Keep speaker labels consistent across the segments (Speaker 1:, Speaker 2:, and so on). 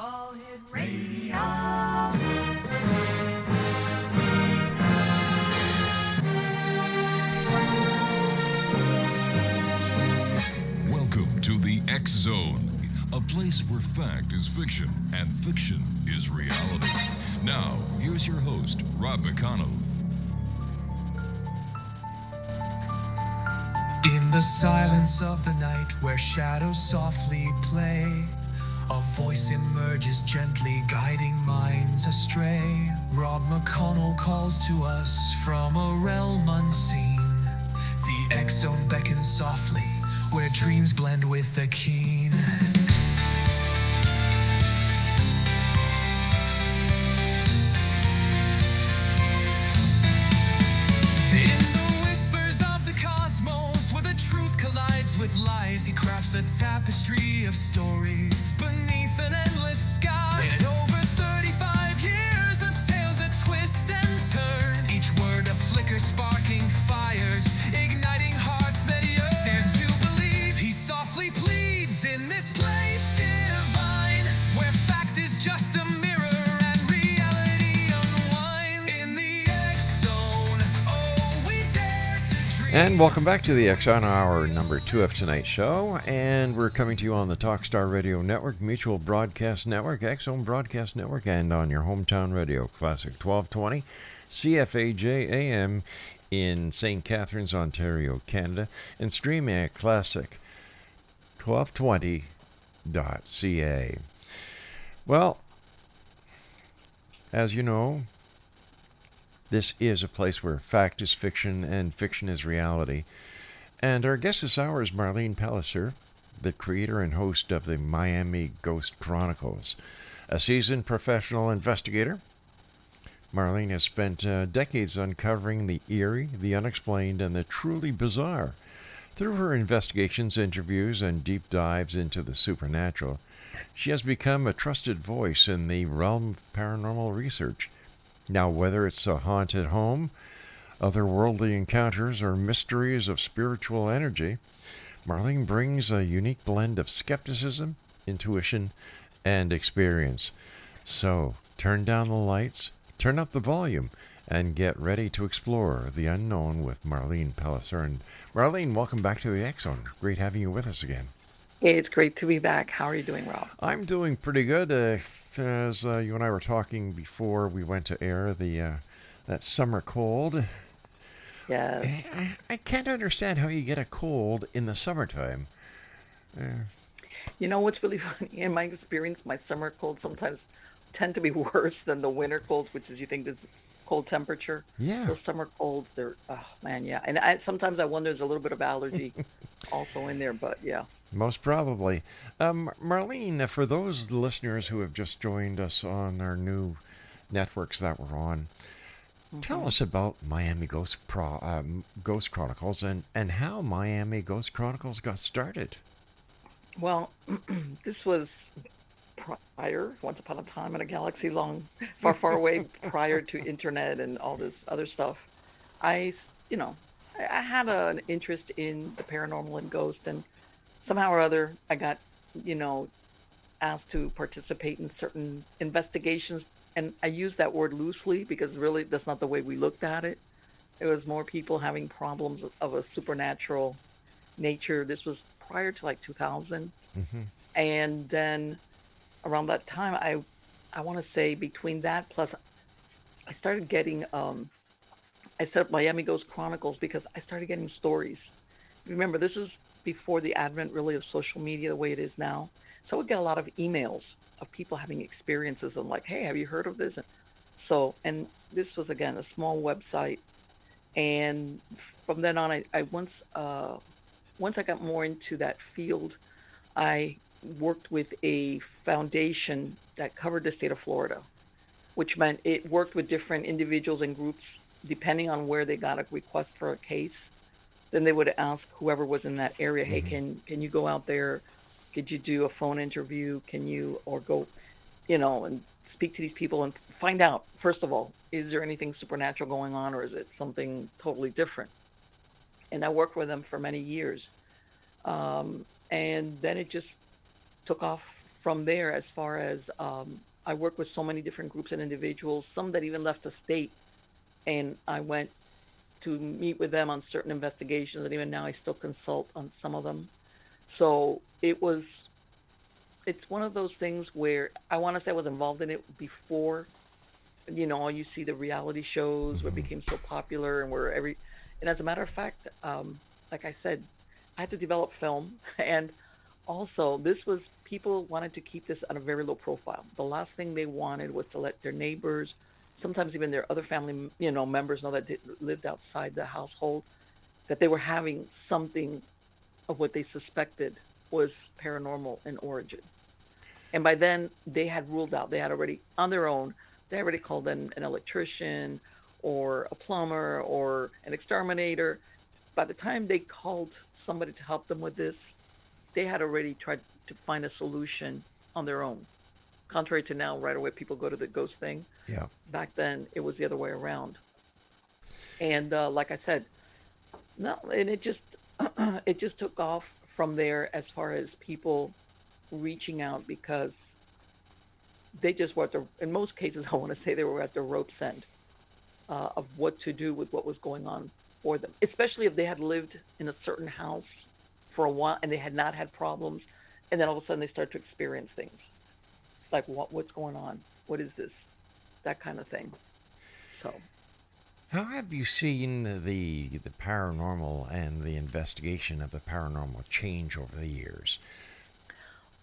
Speaker 1: All Hit Radio.
Speaker 2: Welcome to the X Zone, a place where fact is fiction and fiction is reality. Now, here's your host, Rob McConnell.
Speaker 3: In the silence of the night where shadows softly play, a voice emerges gently guiding minds astray. Rob McConnell calls to us from a realm unseen. The X-Zone beckons softly where dreams blend with the keen. In the whispers of the cosmos, where the truth collides with lies, he crafts a tapestry of stories beneath an endless sky. And over 35 years of tales that twist and turn, each word a flicker sparking fires, igniting hearts that yearn. Dare to believe he softly pleads in this place divine, where fact is just a mirror and reality unwinds. In the X-Zone, oh, we dare to dream.
Speaker 4: And welcome back to the X-Zone, our number 2 of tonight's show. And we're coming to you on the TalkStar Radio Network, Mutual Broadcast Network, X-Zone Broadcast Network, and on your hometown radio, Classic 1220, CFAJ AM in St. Catharines, Ontario, Canada, and streaming at classic1220.ca. Well, as you know, this is a place where fact is fiction and fiction is reality. And our guest this hour is Marlene Pellicer, the creator and host of the Miami Ghost Chronicles. A seasoned professional investigator, Marlene has spent decades uncovering the eerie, the unexplained, and the truly bizarre. Through her investigations, interviews, and deep dives into the supernatural, she has become a trusted voice in the realm of paranormal research. Now, whether it's a haunted home, otherworldly encounters, or mysteries of spiritual energy, Marlene brings a unique blend of skepticism, intuition, and experience. So, turn down the lights, turn up the volume, and get ready to explore the unknown with Marlene Pellicer. And Marlene, welcome back to the X-Zone. Great having you with us again.
Speaker 5: Hey, it's great to be back. How are you doing, Rob?
Speaker 4: I'm doing pretty good. As you and I were talking before we went to air, that summer cold.
Speaker 5: Yes.
Speaker 4: I can't understand how you get a cold in the summertime.
Speaker 5: You know what's really funny? In my experience, my summer colds sometimes tend to be worse than the winter colds, which is you think is cold temperature.
Speaker 4: Yeah.
Speaker 5: Those summer colds, they're, oh man, yeah. And sometimes I wonder there's a little bit of allergy also in there, but yeah.
Speaker 4: Most probably. Marlene, for those listeners who have just joined us on our new networks that we're on, tell us about Miami Ghost Chronicles and how Miami Ghost Chronicles got started.
Speaker 5: Well, this was prior, once upon a time in a galaxy far, far away, prior to internet and all this other stuff. I had an interest in the paranormal and ghost, and somehow or other, I got, asked to participate in certain investigations. And I use that word loosely because really that's not the way we looked at it. It was more people having problems of a supernatural nature. This was prior to like 2000.
Speaker 4: Mm-hmm.
Speaker 5: And then around that time, I want to say between that plus I started getting, I set up Miami Ghost Chronicles because I started getting stories. Remember, this is before the advent really of social media the way it is now. So I would get a lot of emails of people having experiences and like, hey, have you heard of this? And this was, again, a small website. And from then on, I once I got more into that field, I worked with a foundation that covered the state of Florida, which meant it worked with different individuals and groups depending on where they got a request for a case. Then they would ask whoever was in that area, hey, can you go out there? Could you do a phone interview? Or go, and speak to these people and find out, first of all, is there anything supernatural going on or is it something totally different? And I worked with them for many years. And then it just took off from there, as far as I work with so many different groups and individuals, some that even left the state, and I went to meet with them on certain investigations, and even now I still consult on some of them. So it's one of those things where I want to say I was involved in it before, you see the reality shows where it
Speaker 4: Hmm.
Speaker 5: became so popular and and as a matter of fact, like I said, I had to develop film, and also this was people wanted to keep this on a very low profile. The last thing they wanted was to let their neighbors, sometimes even their other family, members know that they lived outside the household, that they were having something of what they suspected was paranormal in origin. And by then, they had ruled out, they had already, on their own, they already called in an electrician or a plumber or an exterminator. By the time they called somebody to help them with this, they had already tried to find a solution on their own. Contrary to now, right away people go to the ghost thing.
Speaker 4: Yeah.
Speaker 5: Back then, it was the other way around. And like I said, no, and it just it just took off from there as far as people reaching out because they just were in most cases, I want to say they were at their rope's end of what to do with what was going on for them, especially if they had lived in a certain house for a while and they had not had problems, and then all of a sudden they start to experience things like what's going on, what is this, that kind of thing. So,
Speaker 4: How have you seen the paranormal and the investigation of the paranormal change over the years?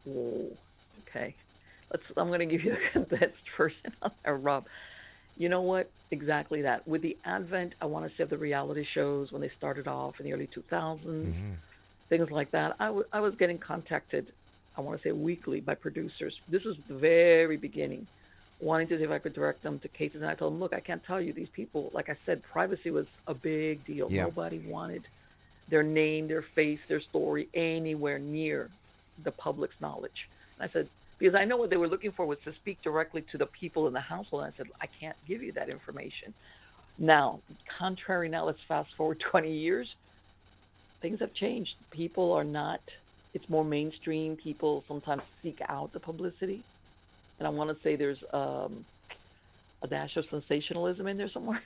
Speaker 5: oh, okay, I'm going to give you the condensed version on that, Rob. You know what? Exactly that. With the advent, I want to say, of the reality shows when they started off in the early 2000s,
Speaker 4: Hmm.
Speaker 5: things like that, I was getting contacted, I want to say weekly, by producers. This was the very beginning, wanting to see if I could direct them to cases. And I told them, look, I can't tell you these people. Like I said, privacy was a big deal.
Speaker 4: Yeah.
Speaker 5: Nobody wanted their name, their face, their story anywhere near the public's knowledge. And I said, because I know what they were looking for was to speak directly to the people in the household. And I said, I can't give you that information. Now, contrary, now let's fast forward 20 years. Things have changed. People are not, it's more mainstream. People sometimes seek out the publicity. And I want to say there's a dash of sensationalism in there somewhere.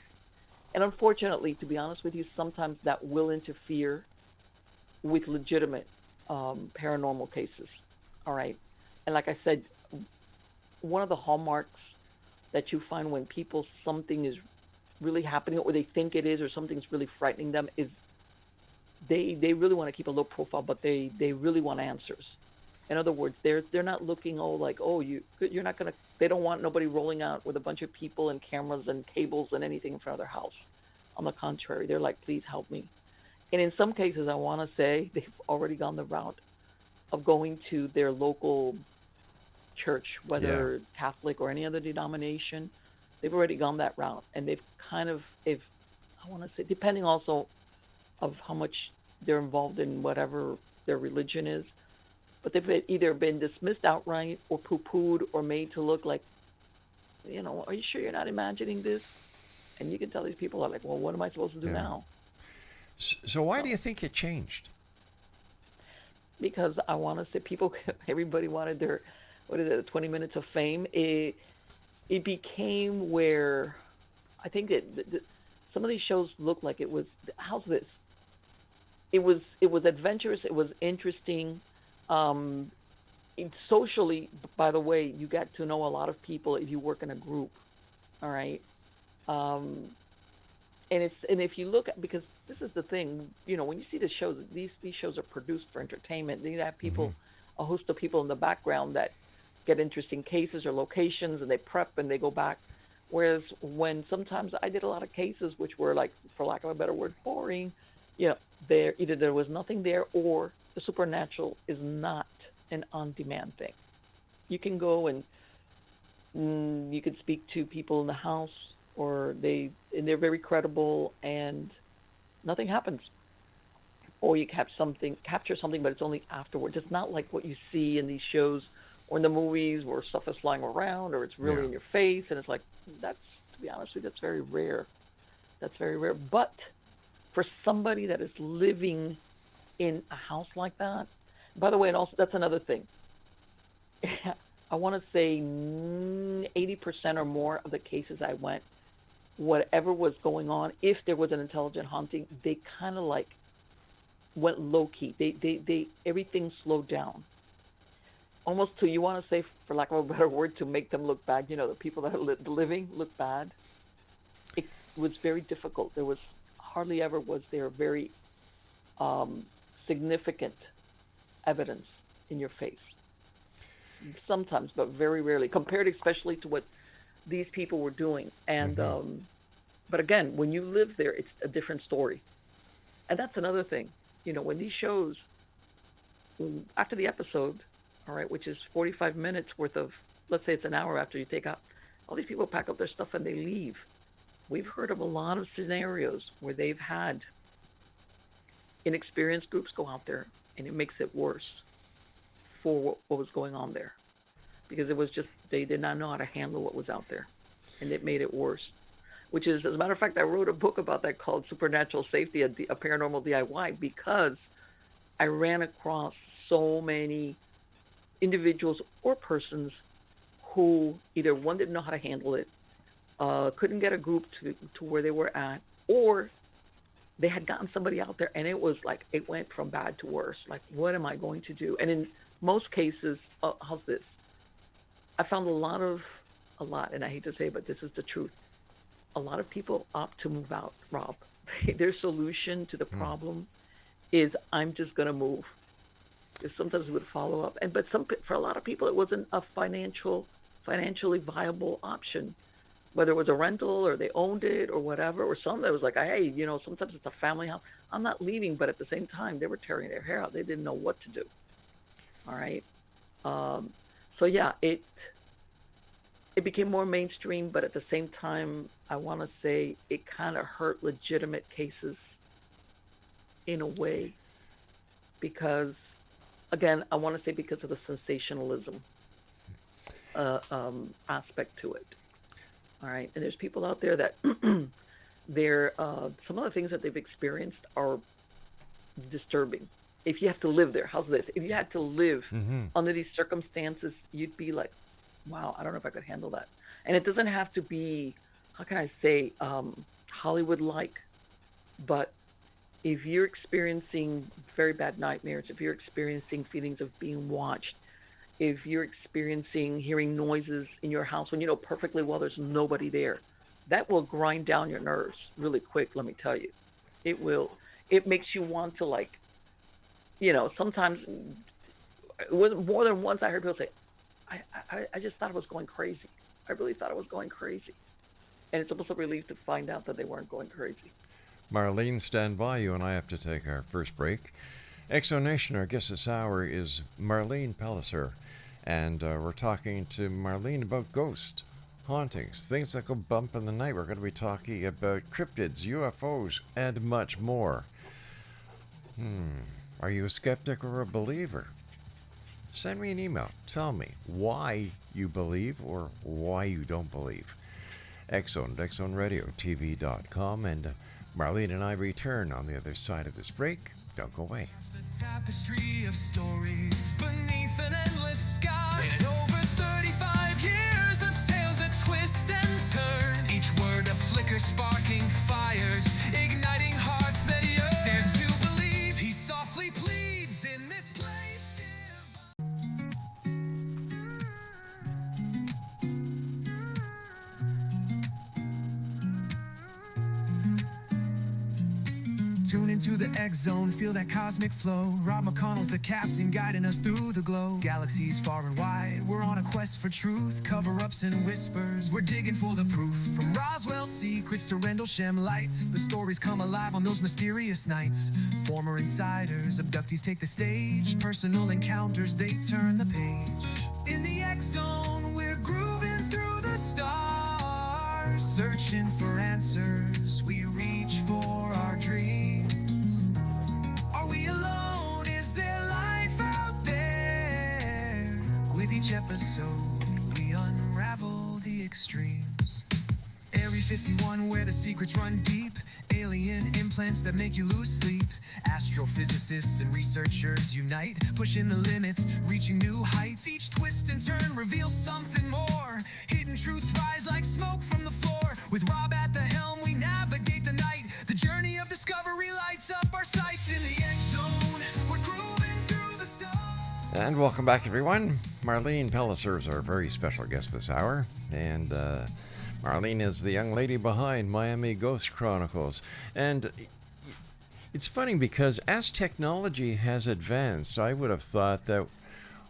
Speaker 5: And unfortunately, to be honest with you, sometimes that will interfere with legitimate paranormal cases. All right. And like I said, one of the hallmarks that you find when people, something is really happening or they think it is or something's really frightening them is they really want to keep a low profile, but they really want answers. In other words, they're not looking, oh, like, oh, you're not gonna, they don't want nobody rolling out with a bunch of people and cameras and cables and anything in front of their house. On the contrary, they're like, please help me. And in some cases, I want to say they've already gone the route of going to their local church,
Speaker 4: Yeah.
Speaker 5: whether Catholic or any other denomination. They've already gone that route, and they've kind of, if I want to say, depending also of how much they're involved in whatever their religion is, but they've either been dismissed outright or poo-pooed or made to look like, are you sure you're not imagining this? And you can tell these people are like, well, what am I supposed to do
Speaker 4: Yeah.
Speaker 5: now?
Speaker 4: So why do
Speaker 5: So,
Speaker 4: you think it changed?
Speaker 5: because I want to say people, everybody wanted their, what is it, 20 minutes of fame. It became where I think that some of these shows looked like it was, how's this? It was adventurous. It was interesting. Um, Socially, by the way, you get to know a lot of people if you work in a group. All right. Um, and if you look at, because this is the thing, when you see the shows, these shows are produced for entertainment. You have
Speaker 4: Hmm.
Speaker 5: people, a host of people in the background that get interesting cases or locations, and they prep and they go back. Whereas when sometimes I did a lot of cases which were like, for lack of a better word, boring, you know, there either there was nothing there or the supernatural is not an on-demand thing. You can go and you could speak to people in the house, or they're very credible, and nothing happens. Or you capture something, but it's only afterwards. It's not like what you see in these shows or in the movies where stuff is flying around or it's really
Speaker 4: Yeah.
Speaker 5: in your face, and it's like that's, to be honest with you, that's very rare. That's very rare. But for somebody that is living in a house like that, by the way, and also that's another thing. I want to say 80% or more of the cases I went, whatever was going on, if there was an intelligent haunting, they kind of like went low key. They everything slowed down. Almost to, you want to say, for lack of a better word, to make them look bad. You know, the people that are living look bad. It was very difficult. There was hardly ever was there very significant evidence in your face. Sometimes, but very rarely, compared especially to what these people were doing. And but again, when you live there, it's a different story. And that's another thing. You know, when these shows, after the episode, all right, which is 45 minutes worth of, let's say it's an hour after you take out, all these people pack up their stuff and they leave. We've heard of a lot of scenarios where they've had inexperienced groups go out there, and it makes it worse for what was going on there, because it was just, they did not know how to handle what was out there, and it made it worse. Which is, as a matter of fact, I wrote a book about that called Supernatural Safety, a Paranormal DIY, because I ran across so many individuals or persons who either, one, didn't know how to handle it, couldn't get a group to where they were at, or they had gotten somebody out there and it was like, it went from bad to worse. Like, what am I going to do? And in most cases, how's this? I found a lot, and I hate to say it, but this is the truth. A lot of people opt to move out, Rob. Their solution to the problem is, I'm just going to move. Sometimes it would follow up. But for a lot of people, it wasn't a financially viable option. Whether it was a rental or they owned it or whatever, or some that was like, hey, you know, sometimes it's a family house. I'm not leaving, but at the same time, they were tearing their hair out. They didn't know what to do. All right. So yeah, it became more mainstream, but at the same time, I want to say it kind of hurt legitimate cases in a way, because, again, I want to say because of the sensationalism aspect to it. All right, and there's people out there that some of the things that they've experienced are disturbing. If you have to live there, how's this? If you had to live under these circumstances, you'd be like, wow, I don't know if I could handle that. And it doesn't have to be, how can I say, Hollywood-like, but if you're experiencing very bad nightmares, if you're experiencing feelings of being watched, if you're experiencing hearing noises in your house when you know perfectly well there's nobody there, that will grind down your nerves really quick, let me tell you. It will. It makes you want to, like, you know, sometimes, more than once I heard people say, I just thought I was going crazy. I really thought I was going crazy. And it's almost a relief to find out that they weren't going crazy.
Speaker 4: Marlene, stand by. You and I have to take our first break. Exonation, our guest this hour is Marlene Pellicer. And we're talking to Marlene about ghosts, hauntings, things that go bump in the night. We're going to be talking about cryptids, UFOs, and much more. Are you a skeptic or a believer? Send me an email. Tell me why you believe or why you don't believe. Exxon, ExxonRadioTV.com, and Marlene and I return on the other side of this break. Don't go away.
Speaker 3: A tapestry of stories beneath an endless sky. And over 35 years of tales that twist and turn. Each word a flicker, sparking fires, igniting hearts that yearn. Dare to believe he softly pleads in this place Tune into the X Zone, feel that cosmic flow. Rob McConnell's the captain, guiding us through the glow. Galaxies far and wide, we're on a quest for truth. Cover-ups and whispers, we're digging for the proof. From Roswell secrets to Rendlesham lights, the stories come alive on those mysterious nights. Former insiders, abductees take the stage. Personal encounters, they turn the page. In the X Zone, we're grooving through the stars. Searching for answers, we reach for our dreams. Are we alone? Is there life out there? With each episode, we unravel the extremes. Area 51, where the secrets run deep. Alien implants that make you lose sleep. Astrophysicists and researchers unite, pushing the limits, reaching new heights. Each twist and turn reveals
Speaker 4: And welcome back, everyone. Marlene Pellicer is our very special guest this hour. And Marlene is the young lady behind Miami Ghost Chronicles. And it's funny because as technology has advanced, I would have thought that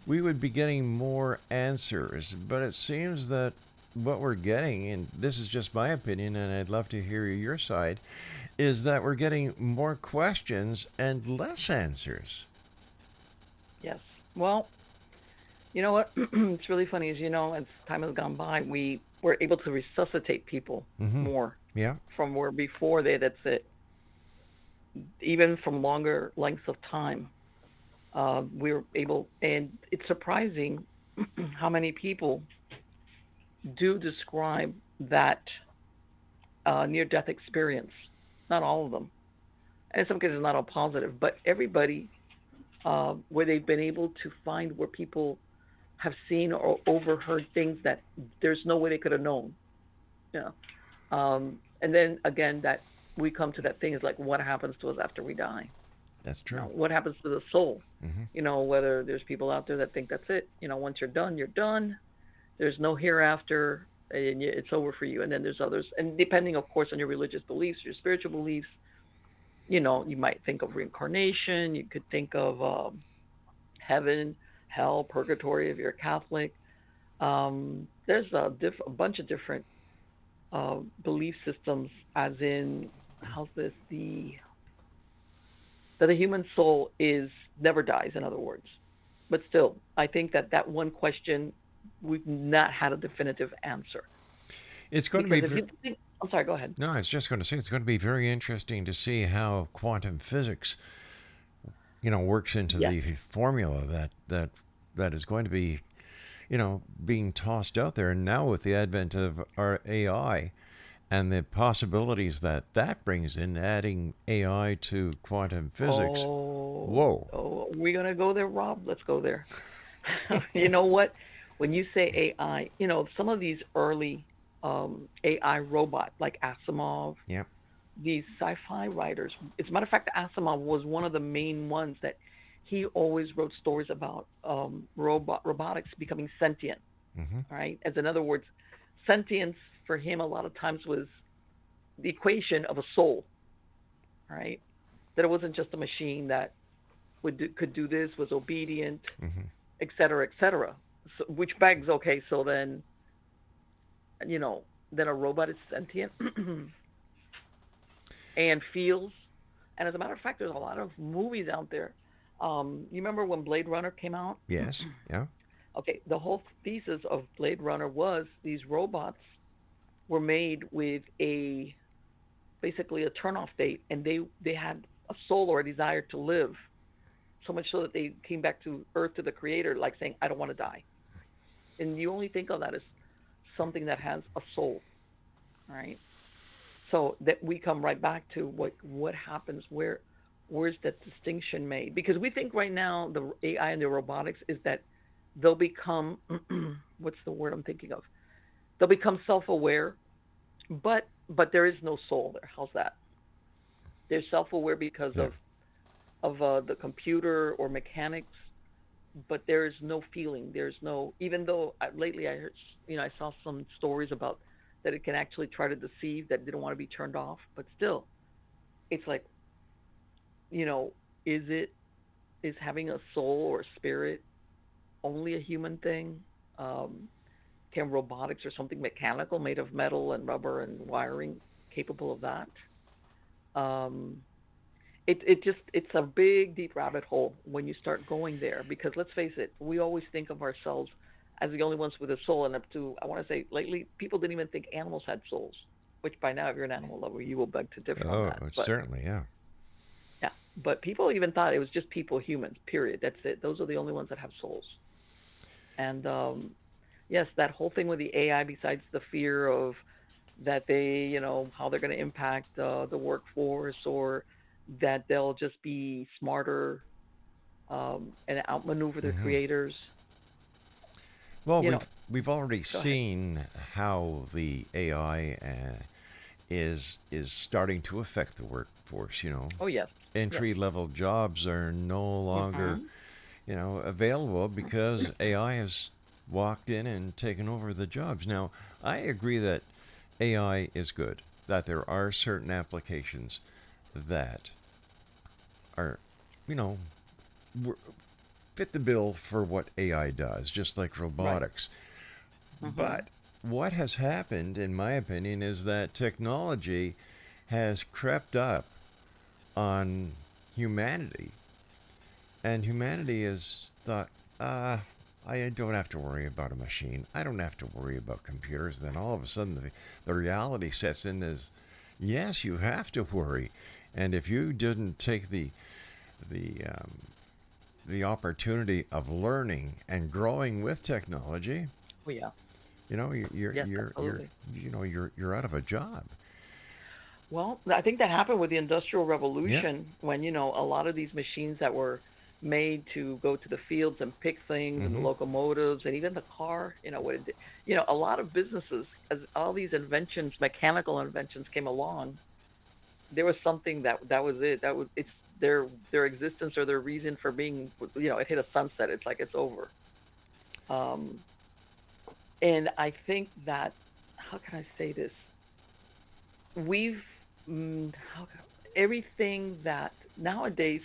Speaker 4: we would be getting more answers. But it seems that what we're getting, and this is just my opinion, and I'd love to hear your side, is that we're getting more questions and less answers.
Speaker 5: Yes. Well, you know what? It's really funny. As you know, as time has gone by, we were able to resuscitate people more
Speaker 4: Yeah.
Speaker 5: from where before that's it. Even from longer lengths of time, we were able, and it's surprising how many people do describe that near-death experience. Not all of them, and in some cases, not all positive, but everybody where they've been able to find where people have seen or overheard things that there's no way they could have known. Yeah. And then again, that we come to that thing is like, what happens to us after we die?
Speaker 4: That's true.
Speaker 5: What happens to the soul?
Speaker 4: Mm-hmm.
Speaker 5: Whether there's people out there that think that's it. Once you're done, you're done. There's no hereafter, and it's over for you. And then there's others, and depending, of course, on your religious beliefs, your spiritual beliefs, you might think of reincarnation. You could think of heaven, hell, purgatory if you're a Catholic. There's a bunch of different belief systems, as in, how's this, that the human soul never dies, in other words. But still, I think that one question, we've not had a definitive answer.
Speaker 4: It's going
Speaker 5: Because
Speaker 4: to
Speaker 5: if
Speaker 4: be.
Speaker 5: you think, I'm sorry, go ahead.
Speaker 4: No, I was just going to say it's going to be very interesting to see how quantum physics, works into
Speaker 5: Yes.
Speaker 4: the formula that is going to be, being tossed out there. And now with the advent of our AI and the possibilities that brings in, adding AI to quantum physics. Whoa.
Speaker 5: Oh, we're gonna go there, Rob. Let's go there. You know what? When you say AI, some of these early AI robots like Asimov,
Speaker 4: Yep.
Speaker 5: these sci-fi writers. As a matter of fact, Asimov was one of the main ones that he always wrote stories about robotics becoming sentient.
Speaker 4: Mm-hmm.
Speaker 5: Right? As in other words, sentience for him a lot of times was the equation of a soul. Right? That it wasn't just a machine that could do this, was obedient,
Speaker 4: Mm-hmm.
Speaker 5: et cetera, et cetera. So, which begs, okay, so then a robot is sentient and feels. And as a matter of fact, there's a lot of movies out there. You remember when Blade Runner came out?
Speaker 4: Yes. Yeah.
Speaker 5: Okay, the whole thesis of Blade Runner was these robots were made with basically a turn-off date, and they had a soul or a desire to live, so much so that they came back to Earth, to the Creator, like saying, "I don't want to die." And you only think of that as something that has a soul, right? So that we come right back to what happens, where's that distinction made? Because we think right now the AI and the robotics is that they'll become what's the word I'm thinking of? They'll become self-aware, but there is no soul there. How's that? They're self-aware because
Speaker 4: Yeah.
Speaker 5: of the computer or mechanics, but there is no feeling. There's no, even though lately I heard, I saw some stories about that it can actually try to deceive, that didn't want to be turned off, but still, it's like, you know, is having a soul or a spirit only a human thing? Can robotics or something mechanical made of metal and rubber and wiring capable of that? Um, it's a big deep rabbit hole when you start going there, because let's face it, we always think of ourselves as the only ones with a soul, and up to, I want to say, lately people didn't even think animals had souls, which by now, if you're an animal lover, you will beg to differ on
Speaker 4: Oh,
Speaker 5: that. But
Speaker 4: certainly. Yeah.
Speaker 5: yeah, but people even thought it was just people, humans, period. That's it. Those are the only ones that have souls. And yes, that whole thing with the AI, besides the fear of that they, how they're going to impact the workforce, or that they'll just be smarter and outmaneuver their
Speaker 4: Mm-hmm.
Speaker 5: creators.
Speaker 4: Well,
Speaker 5: You
Speaker 4: we've
Speaker 5: know,
Speaker 4: we've already
Speaker 5: go ahead.
Speaker 4: seen how the AI is starting to affect the workforce.
Speaker 5: Oh yes, yes.
Speaker 4: Entry level jobs are no longer,
Speaker 5: Hmm.
Speaker 4: available because AI has walked in and taken over the jobs. Now, I agree that AI is good, that there are certain applications that are, you know, fit the bill for what AI does, just like robotics.
Speaker 5: Right.
Speaker 4: But what has happened, in my opinion, is that technology has crept up on humanity, and humanity has thought, I don't have to worry about a machine. I don't have to worry about computers. Then all of a sudden, the reality sets in as, yes, you have to worry. And if you didn't take the the opportunity of learning and growing with technology,
Speaker 5: Oh yeah. Yes, absolutely.
Speaker 4: you're out of a job.
Speaker 5: Well, I think that happened with the Industrial
Speaker 4: Yeah.
Speaker 5: Revolution when, a lot of these machines that were made to go to the fields and pick things and the
Speaker 4: Mm-hmm.
Speaker 5: locomotives and even the car, what it did. A lot of businesses, as all these inventions, mechanical inventions came along, there was something that was it. That was it's their existence or their reason for being, it hit a sunset. It's like it's over. Um, and I think that, how can I say this? We've how everything that nowadays,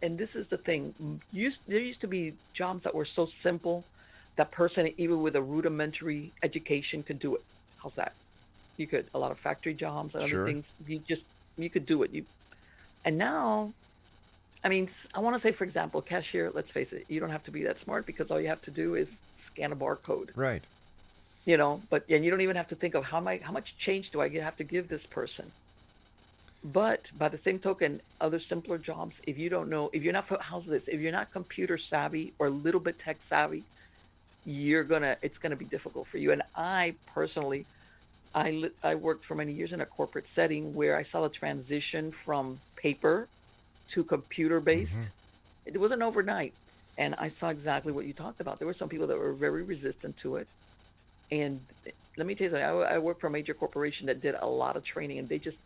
Speaker 5: and this is the thing, there used to be jobs that were so simple that person even with a rudimentary education could do it. How's that? You could, a lot of factory jobs and other
Speaker 4: Sure.
Speaker 5: things, you could do it. And now, I mean, I want to say, for example, cashier, let's face it, you don't have to be that smart because all you have to do is scan a barcode.
Speaker 4: Right.
Speaker 5: But and you don't even have to think of how much change do I have to give this person. But by the same token, other simpler jobs, if you don't know, if you're not, how's this? If you're not computer savvy or a little bit tech savvy, it's gonna be difficult for you. And I personally, I worked for many years in a corporate setting where I saw the transition from paper to computer based.
Speaker 4: Mm-hmm.
Speaker 5: It wasn't overnight, and I saw exactly what you talked about. There were some people that were very resistant to it, and let me tell you something. I worked for a major corporation that did a lot of training, and they just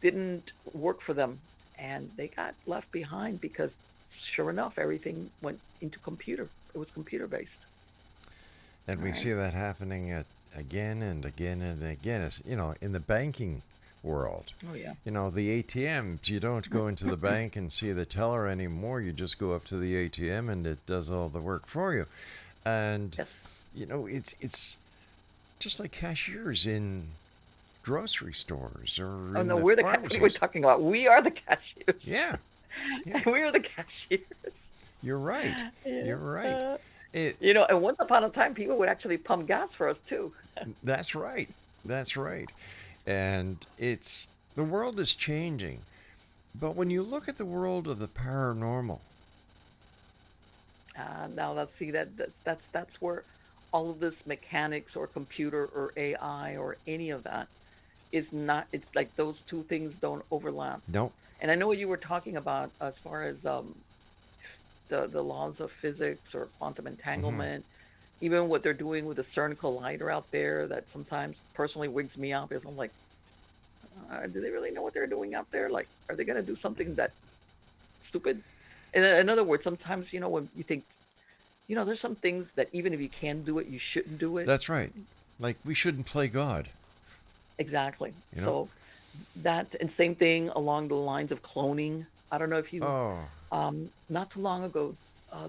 Speaker 5: didn't work for them, and they got left behind because, sure enough, everything went into computer. It was computer based.
Speaker 4: And
Speaker 5: All
Speaker 4: we see
Speaker 5: right.
Speaker 4: that happening again and again and again. As in the banking world,
Speaker 5: Oh yeah.
Speaker 4: the ATMs. You don't go into the bank and see the teller anymore. You just go up to the ATM and it does all the work for you. And
Speaker 5: Yes.
Speaker 4: it's just like cashiers in grocery stores or
Speaker 5: Oh
Speaker 4: in
Speaker 5: no,
Speaker 4: the
Speaker 5: we're
Speaker 4: pharmacies.
Speaker 5: talking about. We are the cashiers.
Speaker 4: Yeah, yeah.
Speaker 5: We are the cashiers.
Speaker 4: You're right.
Speaker 5: Yeah.
Speaker 4: You're right. It.
Speaker 5: And once upon a time, people would actually pump gas for us too.
Speaker 4: That's right. That's right. And the world is changing. But when you look at the world of the paranormal,
Speaker 5: Now let's see that's where all of this mechanics or computer or AI or any of that is not. It's like those two things don't overlap.
Speaker 4: no.
Speaker 5: And I know what you were talking about as far as the laws of physics or quantum
Speaker 4: Hmm.
Speaker 5: entanglement, even what they're doing with the CERN collider out there. That sometimes personally wigs me out because I'm like, do they really know what they're doing out there? Like, are they going to do something that stupid? In other words, sometimes when you think, there's some things that even if you can do it, you shouldn't do it.
Speaker 4: That's right. Like, we shouldn't play God,
Speaker 5: Exactly.
Speaker 4: you know?
Speaker 5: So that, and same thing along the lines of cloning. I don't know if you,
Speaker 4: Oh,
Speaker 5: not too long ago,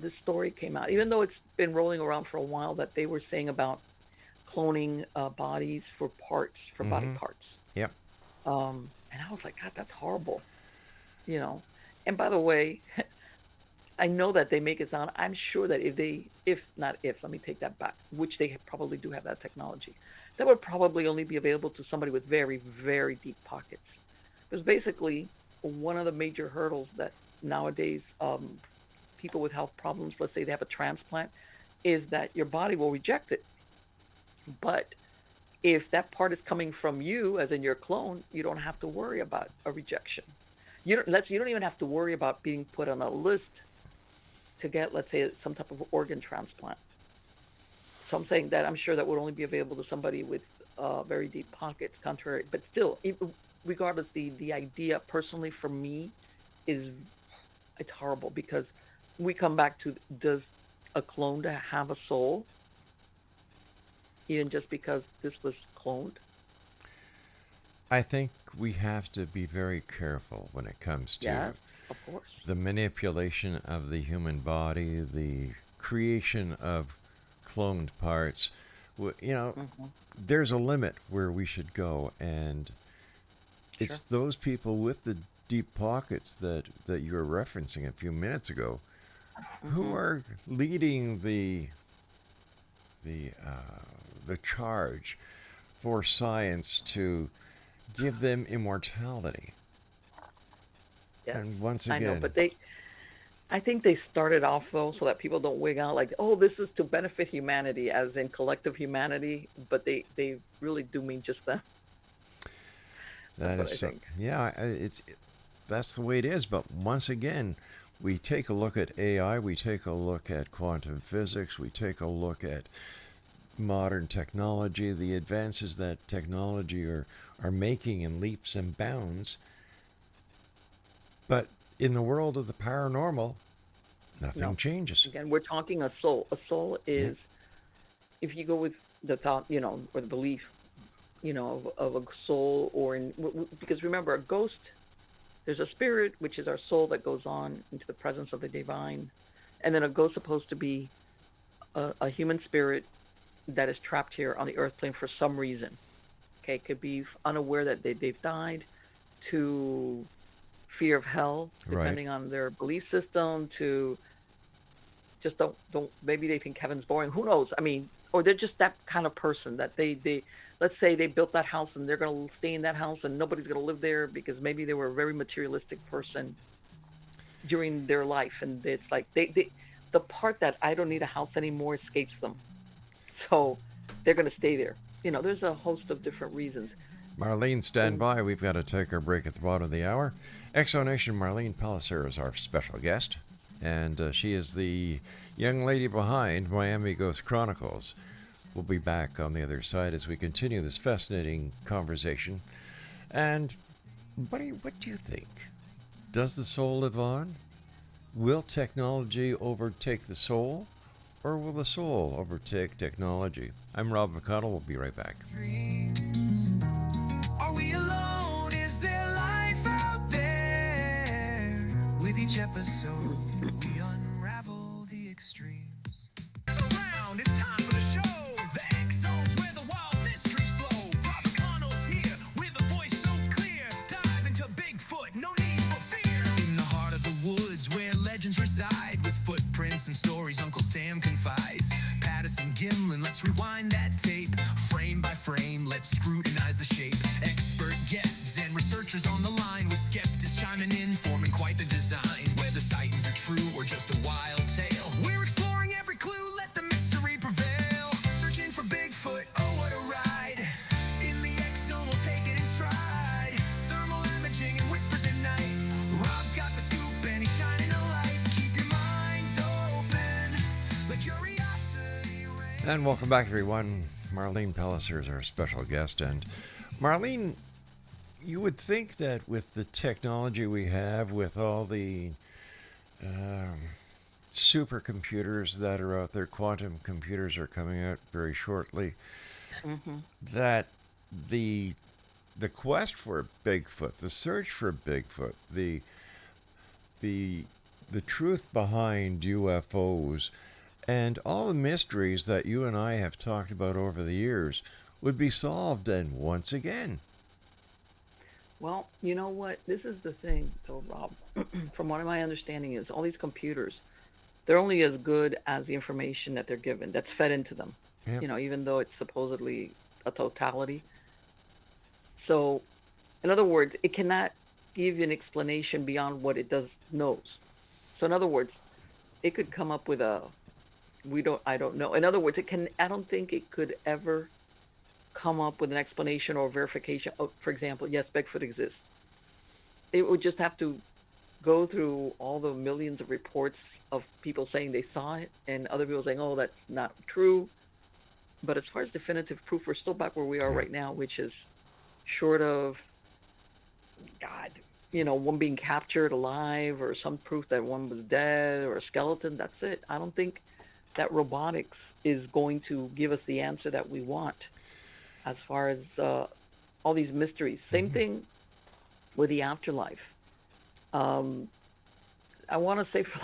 Speaker 5: this story came out. Even though it's been rolling around for a while, that they were saying about cloning bodies for parts, for body
Speaker 4: mm-hmm.
Speaker 5: parts.
Speaker 4: Yep.
Speaker 5: And I was like, God, that's horrible. You know. And by the way, I know that they make it sound. I'm sure that if not if, let me take that back, which they probably do have that technology, that would probably only be available to somebody with very, very deep pockets. Because basically, one of the major hurdles that nowadays people with health problems, let's say they have a transplant, is that your body will reject it. But if that part is coming from you, as in your clone, you don't have to worry about a rejection. You don't even have to worry about being put on a list to get, let's say, some type of organ transplant. So I'm saying that I'm sure that would only be available to somebody with very deep pockets. Contrary, but still, regardless, the idea personally for me is it's horrible because we come back to, does a clone have a soul, even just because this was cloned?
Speaker 4: I think we have to be very careful when it comes to
Speaker 5: Yes, of course.
Speaker 4: the manipulation of the human body, the creation of cloned parts. You know,
Speaker 5: Hmm.
Speaker 4: there's a limit where we should go, and
Speaker 5: Sure.
Speaker 4: it's those people with the deep pockets that you were referencing a few minutes ago who
Speaker 5: Hmm.
Speaker 4: are leading the charge for science to give them immortality.
Speaker 5: Yes,
Speaker 4: And once
Speaker 5: I know,
Speaker 4: again,
Speaker 5: but I think they started off though so that people don't wig out like, oh, this is to benefit humanity, as in collective humanity, but they really do mean just that. That's
Speaker 4: that
Speaker 5: what
Speaker 4: is
Speaker 5: I
Speaker 4: so,
Speaker 5: think.
Speaker 4: yeah, that's the way it is. But once again, we take a look at AI, we take a look at quantum physics, we take a look at modern technology, the advances that technology are making in leaps and bounds. But in the world of the paranormal, nothing
Speaker 5: No,
Speaker 4: changes.
Speaker 5: again, we're talking a soul. A soul
Speaker 4: Yeah,
Speaker 5: is, if you go with the thought, or the belief, of a soul, or because remember, a ghost, there's a spirit, which is our soul that goes on into the presence of the divine, and then a ghost supposed to be a human spirit that is trapped here on the earth plane for some reason. Okay, it could be unaware that they've died, to fear of hell,
Speaker 4: right,
Speaker 5: depending on their belief system, to just don't maybe they think heaven's boring. Who knows? I mean, or they're just that kind of person that they let's say they built that house and they're going to stay in that house and nobody's going to live there because maybe they were a very materialistic person during their life, and it's like they the part that I don't need a house anymore escapes them. So they're going to stay there. There's a host of different reasons.
Speaker 4: Marlene, stand
Speaker 5: And
Speaker 4: by. We've got to take our break at the bottom of the hour. Exonation Marlene Pellicer is our special guest, and she is the young lady behind Miami Ghost Chronicles. We'll be back on the other side as we continue this fascinating conversation. And, buddy, what do you think? Does the soul live on? Will technology overtake the soul? Or will the soul overtake technology? I'm Rob McConnell. We'll be right back.
Speaker 3: Dreams. Are we alone? Is there life out there? With each episode, we unravel the extremes. Around, it's time for the show. The X Zone's where the wild mysteries flow. Rob McConnell's here with a voice so clear. Dive into Bigfoot, no need for fear. In the heart of the woods where legends reside, with footprints and stories Uncle Sam confides. Patterson Gimlin, let's rewind that tape. Frame by frame, let's scrutinize the shape. Expert guests and researchers on the line, with skeptics chiming in, forming quite the design. Whether sightings are true or just a wild tale, we're exploring every clue, let the mystery prevail. Searching for Bigfoot, oh what a ride. In the X Zone, we'll take it in stride. Thermal imaging and whispers at night. Rob's got the scoop and he's shining a light. Keep your minds open, let curiosity reign.
Speaker 4: And welcome back, everyone. Marlene Pellicer is our special guest. And Marlene, you would think that with the technology we have, with all the um, supercomputers that are out there, quantum computers are coming out very shortly,
Speaker 5: hmm
Speaker 4: that the the quest for Bigfoot, the search for Bigfoot, the the truth behind UFOs, and all the mysteries that you and I have talked about over the years would be solved. And once again,
Speaker 5: well, you know what? This is the thing, though, Rob. From what my understanding is, all these computers, they're only as good as the information that they're given, that's fed into them.
Speaker 4: yep,
Speaker 5: Even though it's supposedly a totality. So, in other words, it cannot give you an explanation beyond what it does knows. So, in other words, it could come up with a I don't know. In other words, I don't think it could ever come up with an explanation or verification. For example, yes, Bigfoot exists. It would just have to go through all the millions of reports of people saying they saw it and other people saying, oh, that's not true. But as far as definitive proof, we're still back where we are
Speaker 4: yeah.
Speaker 5: right now, which is short of God. one being captured alive or some proof that one was dead or a skeleton. That's it. I don't think that robotics is going to give us the answer that we want as far as all these mysteries. Same thing with the afterlife. Um, I want to say for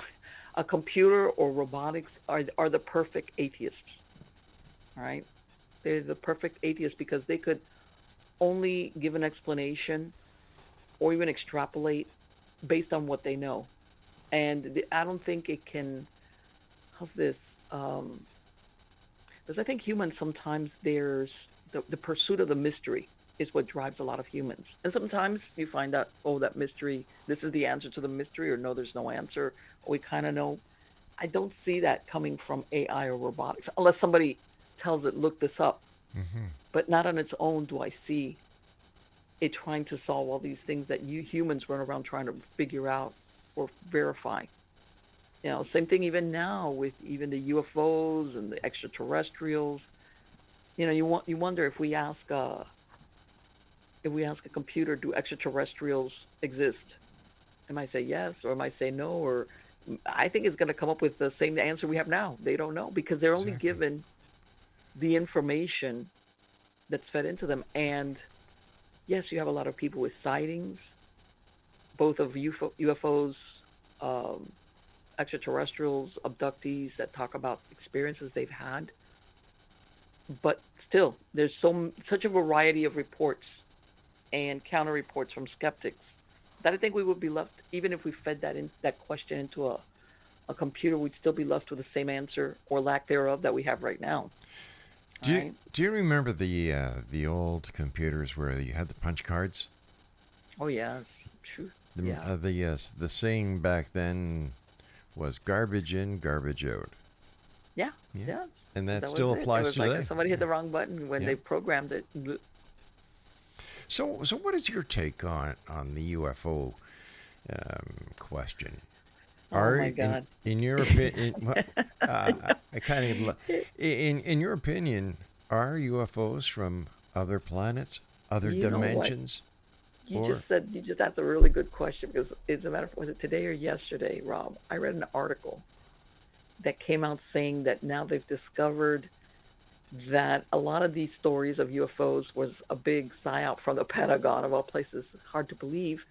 Speaker 5: a computer or robotics are the perfect atheists. All right, they're the perfect atheists because they could only give an explanation or even extrapolate based on what they know. And I don't think it can. How's this? Because I think humans sometimes there's the pursuit of the mystery is what drives a lot of humans. And sometimes you find out, oh, that mystery, this is the answer to the mystery, or no, there's no answer, or we kind of know. I don't see that coming from AI or robotics, unless somebody tells it, look this up. But not on its own do I see it trying to solve all these things that you humans run around trying to figure out or verify. Same thing even now with even the UFOs and the extraterrestrials. You wonder if we ask a computer, do extraterrestrials exist? It might say yes, or it might say no, or I think it's going to come up with the same answer we have now. They don't know because they're only given the information that's fed into them. And yes, you have a lot of people with sightings, both of UFOs, extraterrestrials, abductees that talk about experiences they've had. But still, there's such a variety of reports and counter reports from skeptics that I think we would be left, even if we fed that question into a computer, we'd still be left with the same answer or lack thereof that we have right now.
Speaker 4: Do you remember the old computers where you had the punch cards?
Speaker 5: Oh yeah, true.
Speaker 4: The saying back then was garbage in, garbage out.
Speaker 5: Yeah.
Speaker 4: And that still applies today.
Speaker 5: Like somebody hit the wrong button when they programmed it.
Speaker 4: So what is your take on the UFO question?
Speaker 5: Oh my God!
Speaker 4: In your opinion, I kind of in your opinion, are UFOs from other planets, other dimensions?
Speaker 5: You just asked a really good question because, as a matter of fact, was it today or yesterday, Rob? I read an article that came out saying that now they've discovered that a lot of these stories of UFOs was a big psyop from the Pentagon, of all places. It's hard to believe,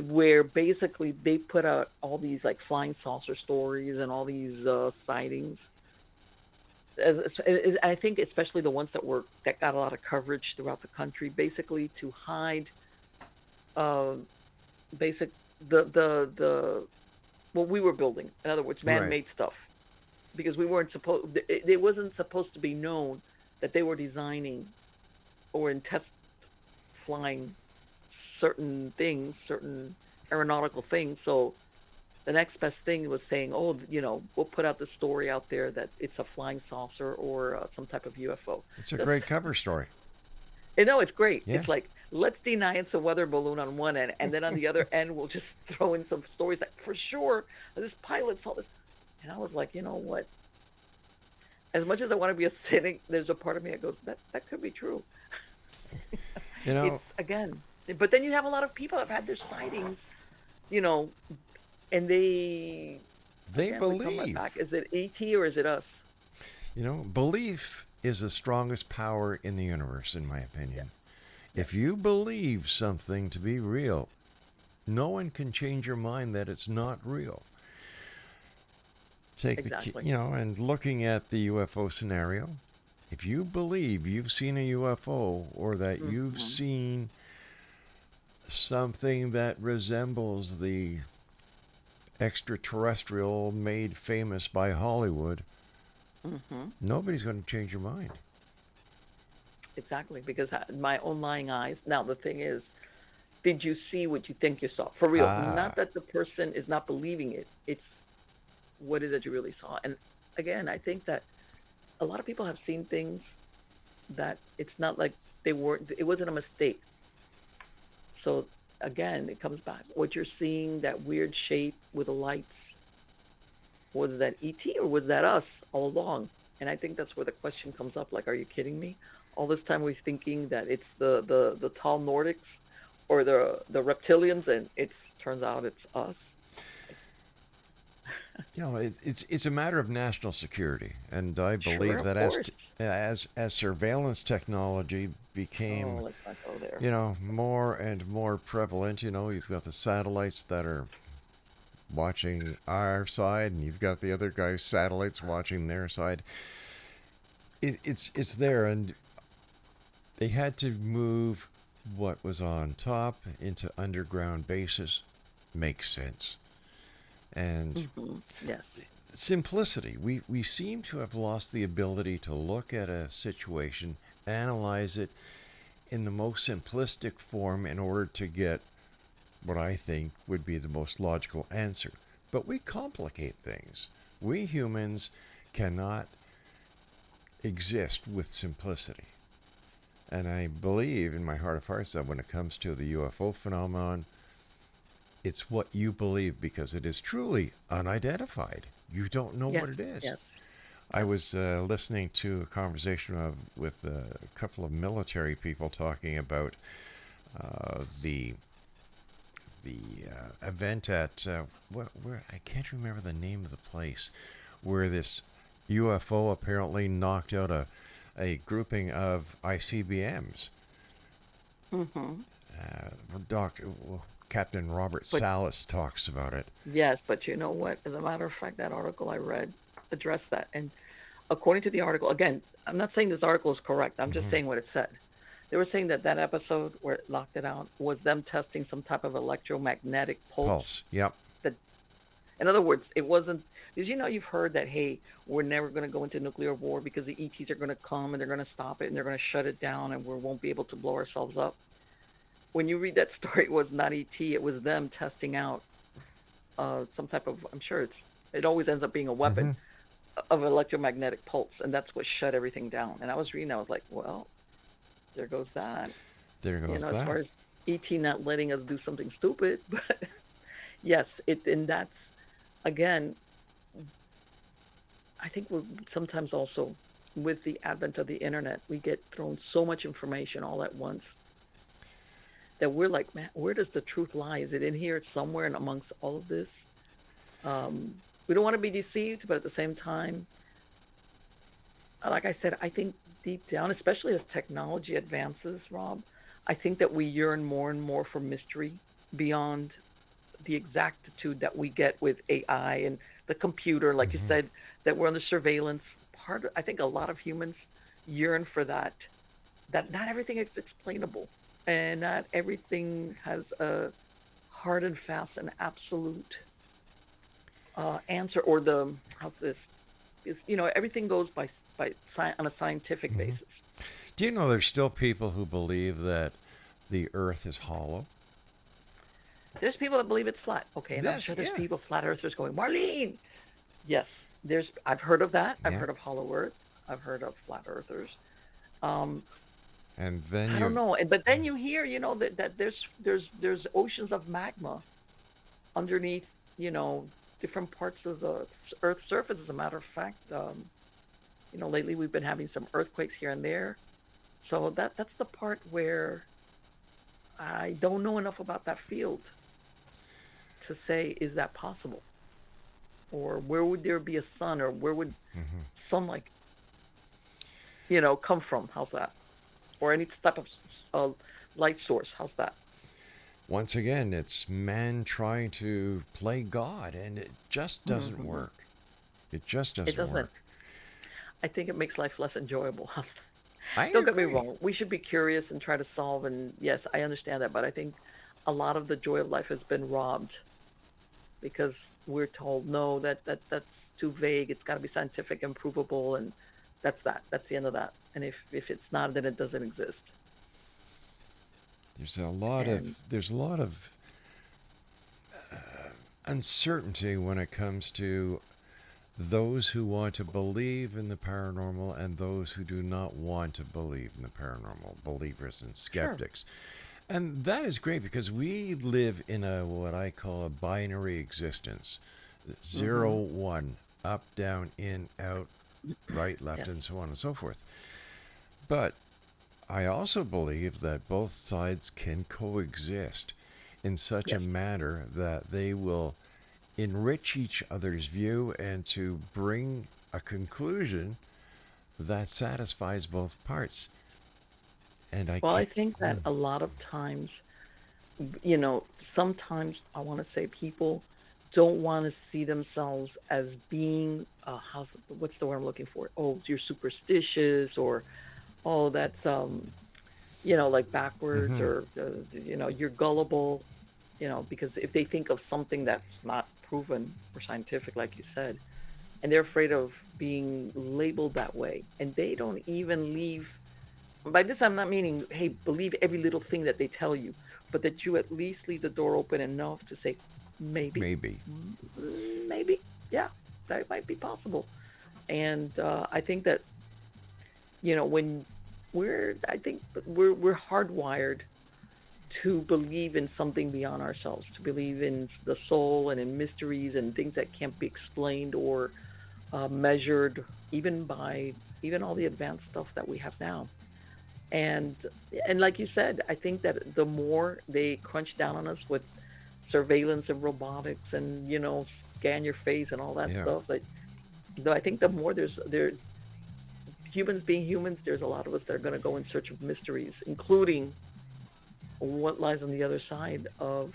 Speaker 5: where basically they put out all these like flying saucer stories and all these sightings. I think especially the ones that got a lot of coverage throughout the country, basically to hide the what we were building. In other words, man-made stuff, because we weren't supposed. It wasn't supposed to be known that they were designing or in test flying certain things, certain aeronautical things. So the next best thing was saying, oh, we'll put out the story out there that it's a flying saucer or some type of UFO.
Speaker 4: It's a great cover story.
Speaker 5: It's great.
Speaker 4: Yeah.
Speaker 5: It's like, let's deny it's a weather balloon on one end, and then on the other end, we'll just throw in some stories like, for sure, this pilot saw this. And I was like, you know what? As much as I want to be a cynic, there's a part of me that goes, that could be true. It's, again, but then you have a lot of people that have had their sightings, and they
Speaker 4: believe.
Speaker 5: Back. Is it ET or is it us?
Speaker 4: Belief is the strongest power in the universe, in my opinion. Yeah. If you believe something to be real, no one can change your mind that it's not real. And looking at the UFO scenario, if you believe you've seen a UFO or that you've seen something that resembles the extraterrestrial made famous by Hollywood, nobody's going to change your mind.
Speaker 5: Exactly, because my own lying eyes. Now, the thing is, did you see what you think you saw? For real. Not that the person is not believing it. It's what is it you really saw. And again, I think that a lot of people have seen things that it's not like it wasn't a mistake. So again, it comes back. What you're seeing, that weird shape with the lights, was that ET or was that us all along? And I think that's where the question comes up, like, are you kidding me? All this time we're thinking that it's the tall Nordics or the reptilians, and it turns out it's us.
Speaker 4: It's a matter of national security, and I
Speaker 5: Sure,
Speaker 4: believe
Speaker 5: of
Speaker 4: that
Speaker 5: course.
Speaker 4: as surveillance technology
Speaker 5: Oh,
Speaker 4: became,
Speaker 5: let's not go there.
Speaker 4: more and more prevalent, you've got the satellites that are watching our side, and you've got the other guy's satellites watching their side. It's there, and they had to move what was on top into underground bases. Makes sense. And
Speaker 5: Yes.
Speaker 4: simplicity. We seem to have lost the ability to look at a situation, analyze it in the most simplistic form in order to get what I think would be the most logical answer. But we complicate things. We humans cannot exist with simplicity. And I believe in my heart of hearts that when it comes to the UFO phenomenon, it's what you believe because it is truly unidentified. You don't know
Speaker 5: Yes.
Speaker 4: what it is.
Speaker 5: Yes.
Speaker 4: I was listening to a conversation with a couple of military people talking about the event at where I can't remember the name of the place where this UFO apparently knocked out a grouping of ICBMs.
Speaker 5: Mm-hmm.
Speaker 4: Doctor Captain Robert
Speaker 5: But
Speaker 4: Salas talks about it.
Speaker 5: yes, but you know what? As a matter of fact, that article I read addressed that. And according to the article, again, I'm not saying this article is correct. I'm just
Speaker 4: Hmm.
Speaker 5: saying what it said. They were saying that that episode where it locked it out was them testing some type of electromagnetic pulse.
Speaker 4: Pulse. Yep.
Speaker 5: That, in other words, it wasn't. Because you've heard that, hey, we're never going to go into nuclear war because the ETs are going to come and they're going to stop it and they're going to shut it down and we won't be able to blow ourselves up. When you read that story, it was not ET. It was them testing out some type of. I'm sure it always ends up being a
Speaker 4: Hmm.
Speaker 5: weapon of electromagnetic pulse, and that's what shut everything down. And I was reading, I was like, well, there goes that.
Speaker 4: There goes
Speaker 5: As far
Speaker 4: that.
Speaker 5: as ET not letting us do something stupid, but yes, and that's again, I think we're sometimes also with the advent of the internet, we get thrown so much information all at once that we're like, man, where does the truth lie? Is it in here somewhere and amongst all of this? We don't want to be deceived, but at the same time, like I said, I think deep down, especially as technology advances, Rob, I think that we yearn more and more for mystery beyond the exactitude that we get with AI and the computer, like you
Speaker 4: Hmm.
Speaker 5: said, that we're under surveillance. I think a lot of humans yearn for that. That not everything is explainable, and not everything has a hard and fast and absolute answer, or the how's this is everything goes on a scientific
Speaker 4: Hmm.
Speaker 5: basis.
Speaker 4: Do you know there's still people who believe that the Earth is hollow?
Speaker 5: There's people that believe it's flat. Okay, and I'm
Speaker 4: That's
Speaker 5: sure there's
Speaker 4: yeah,
Speaker 5: people flat earthers going, Marlene. Yes, I've heard of that. I've
Speaker 4: yeah.
Speaker 5: heard of hollow Earth. I've heard of flat earthers. Um,
Speaker 4: And then
Speaker 5: I don't
Speaker 4: you,
Speaker 5: know, but then you hear, that there's oceans of magma underneath, you know, different parts of the Earth's surface. As a matter of fact, lately we've been having some earthquakes here and there. So that's the part where I don't know enough about that field to say is that possible, or where would there be a sun, or where would
Speaker 4: mhm.
Speaker 5: sunlight, come from? How's that? Or any type of uh, light source? How's that?
Speaker 4: Once again, it's man trying to play God, and it just doesn't
Speaker 5: Hmm.
Speaker 4: work. It just
Speaker 5: It
Speaker 4: doesn't
Speaker 5: doesn't.
Speaker 4: work.
Speaker 5: I think it makes life less enjoyable.
Speaker 4: I
Speaker 5: Don't get me
Speaker 4: agree.
Speaker 5: wrong. We should be curious and try to solve. And yes, I understand that. But I think a lot of the joy of life has been robbed because we're told no, that's too vague. It's got to be scientific and provable, and that's that. That's the end of that. And if it's not, then it doesn't exist. And
Speaker 4: There's a lot of uncertainty when it comes to those who want to believe in the paranormal and those who do not want to believe in the paranormal, believers and
Speaker 5: sure.
Speaker 4: skeptics. And that is great because we live in a what I call a binary existence. Zero,
Speaker 5: Hmm.
Speaker 4: one, up, down, in, out, right, left,
Speaker 5: Yes.
Speaker 4: and so on and so forth. But I also believe that both sides can coexist in such a
Speaker 5: Yes.
Speaker 4: manner that they will enrich each other's view and to bring a conclusion that satisfies both parts. And I
Speaker 5: Well, I
Speaker 4: can't.
Speaker 5: think that
Speaker 4: Mm,
Speaker 5: a lot of times, you know, sometimes I want to say people don't want to see themselves as being, what's the word I'm looking for? Oh, you're superstitious, or oh, that's like backwards,
Speaker 4: mm-hmm.
Speaker 5: or you're gullible, because if they think of something that's not proven or scientific, like you said, and they're afraid of being labeled that way, and they don't even leave. By this, I'm not meaning, hey, believe every little thing that they tell you, but that you at least leave the door open enough to say, maybe,
Speaker 4: Maybe.
Speaker 5: maybe, yeah, that might be possible. And I think that when I think we're hardwired to believe in something beyond ourselves, to believe in the soul and in mysteries and things that can't be explained or measured, even by even all the advanced stuff that we have now. And and like you said, I think that the more they crunch down on us with surveillance and robotics and scan your face and all that
Speaker 4: Yeah.
Speaker 5: stuff, I think the more there humans being humans, there's a lot of us that are going to go in search of mysteries, including what lies on the other side of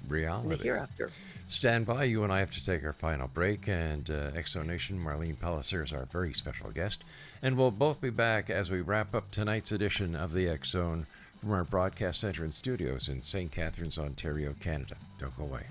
Speaker 5: in the
Speaker 4: Reality.
Speaker 5: hereafter.
Speaker 4: Stand by. You and I have to take our final break. And Exonation, Marlene Pellicer is our very special guest. And we'll both be back as we wrap up tonight's edition of the X Zone from our broadcast center and studios in St. Catharines, Ontario, Canada. Don't go away.